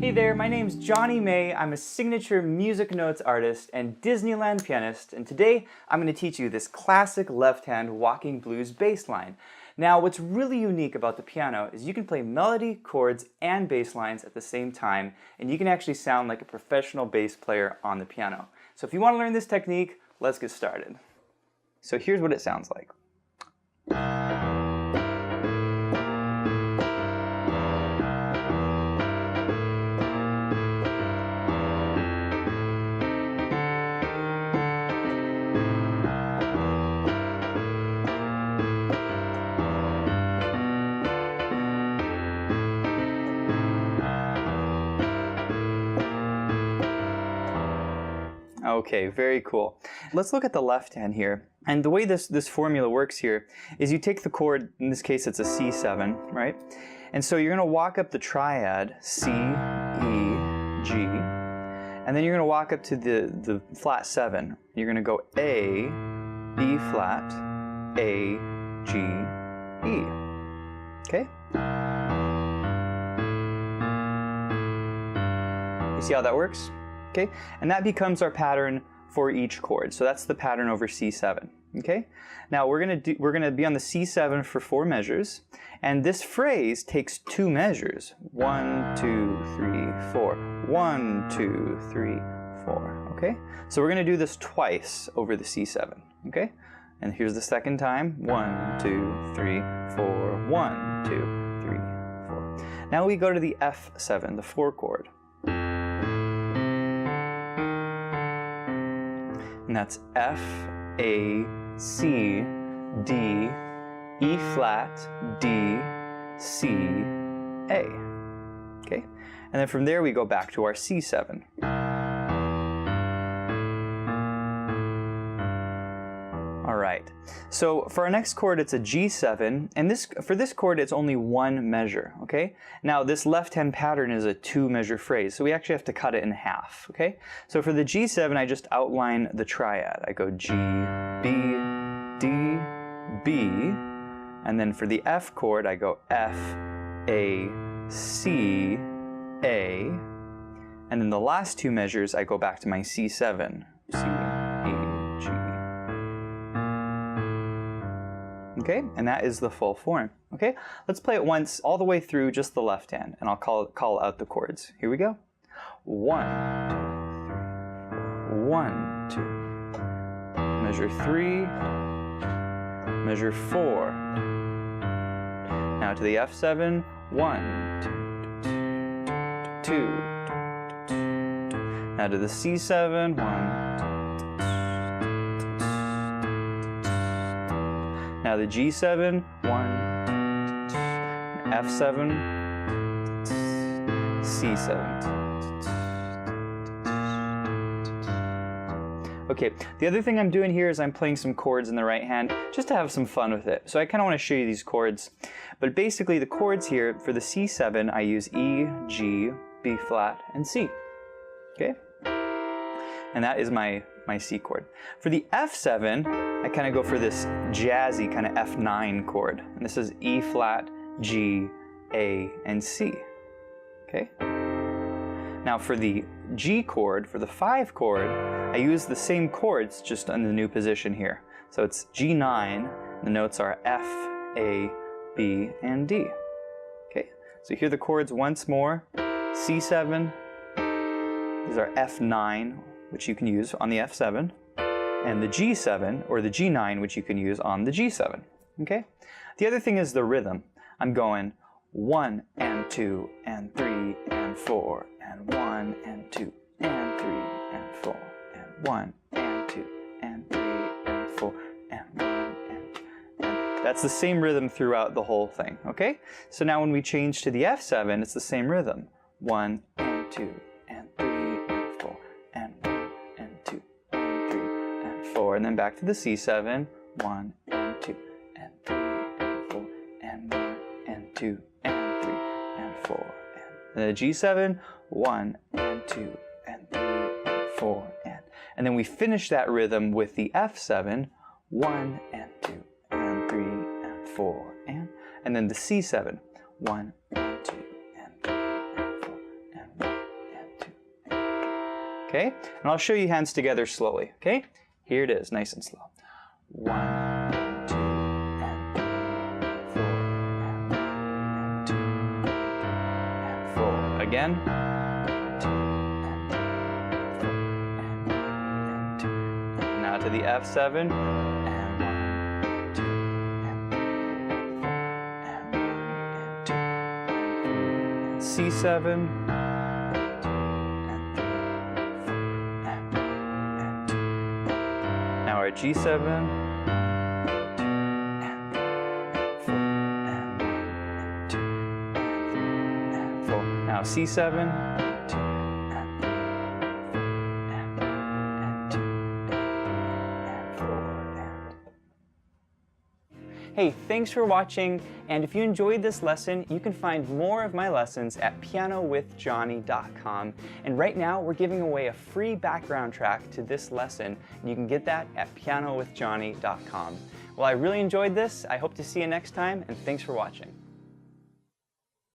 Hey there, my name's Jonny May. I'm a signature Musicnotes artist and Disneyland pianist, and today I'm going to teach you this classic left-hand walking blues bass line. Now, what's really unique about the piano is you can play melody, chords, and bass lines at the same time, and you can actually sound like a professional bass player on the piano. So if you want to learn this technique, let's get started. So here's what it sounds like. Okay, very cool. Let's look at the left hand here. And the way this formula works here is you take the chord, in this case it's a C7, right? And so you're going to walk up the triad, C, E, G, and then you're going to walk up to the flat 7. You're going to go A, B flat, A, G, E. Okay? You see how that works? Okay, and that becomes our pattern for each chord. So that's the pattern over C7. Okay, now we're gonna be on the C7 for 4 measures, and this phrase takes 2 measures. 1, 2, 3, 4. 1, 2, 3, 4. Okay, so we're gonna do this twice over the C7. Okay, and here's the second time. 1, 2, 3, 4. 1, 2, 3, 4. Now we go to the F7, the 4 chord. And that's F, A, C, D, E flat, D, C, A. Okay? And then from there we go back to our C7. All right. So for our next chord it's a G7, and for this chord it's only 1 measure, okay? Now this left-hand pattern is a 2-measure phrase, so we actually have to cut it in half, okay? So for the G7 I just outline the triad. I go G, B, D, B, and then for the F chord I go F, A, C, A, and then the last 2 measures I go back to my C7, C, E, G. Okay, and that is the full form. Okay, let's play it once all the way through just the left hand, and I'll call out the chords. Here we go. 1, 2, 3, 1, 2. Measure 3, measure 4. Now to the F7. 1, 2, 2. Now to the C7. 1. Now the G7, 1, F7, C7. Okay, the other thing I'm doing here is I'm playing some chords in the right hand just to have some fun with it. So I kind of want to show you these chords. But basically the chords here, for the C7, I use E, G, B flat, and C. Okay? And that is my C chord. For the F7, I kind of go for this jazzy kind of F9 chord. And this is E flat, G, A, and C. Okay? Now for the G chord, for the 5 chord, I use the same chords just in the new position here. So it's G9, the notes are F, A, B, and D. Okay? So hear the chords once more. C7, these are F9, which you can use on the F7, and the G7, or the G9, which you can use on the G7, okay? The other thing is the rhythm. I'm going 1, and 2, and 3, and 4, and 1, and 2, and 3, and 4, and 1, and 2, and 3, and 4, and 1, and 2, and that's the same rhythm throughout the whole thing, okay? So now when we change to the F7, it's the same rhythm. 1, and 2, and 3, and 4, and 1, and 2, and 3, and 4, and then back to the C7, 1, and 2, and 3, and 4, and 1, and 2, and 3, and 4, and the G7, 1, and 2, and 3, and 4, and then we finish that rhythm with the F7, 1, and 2, and 3, and 4, and then the C7, 1, and 2, and 3, and 4, and 1, Okay? And I'll show you hands together slowly, okay? Here it is, nice and slow. 1, 2, and 4, and 2, and 4. Again. 2, and 4, and 2. Now to the F7. And 1, 2, and 4, and 1, and 2, and C7. Now our G7, and 4, and 2, and 4. Now C7, 2, and 2, and 4, Hey, thanks for watching, and if you enjoyed this lesson, you can find more of my lessons at pianowithjonny.com. And right now, we're giving away a free background track to this lesson, and you can get that at pianowithjonny.com. Well, I really enjoyed this. I hope to see you next time, and thanks for watching.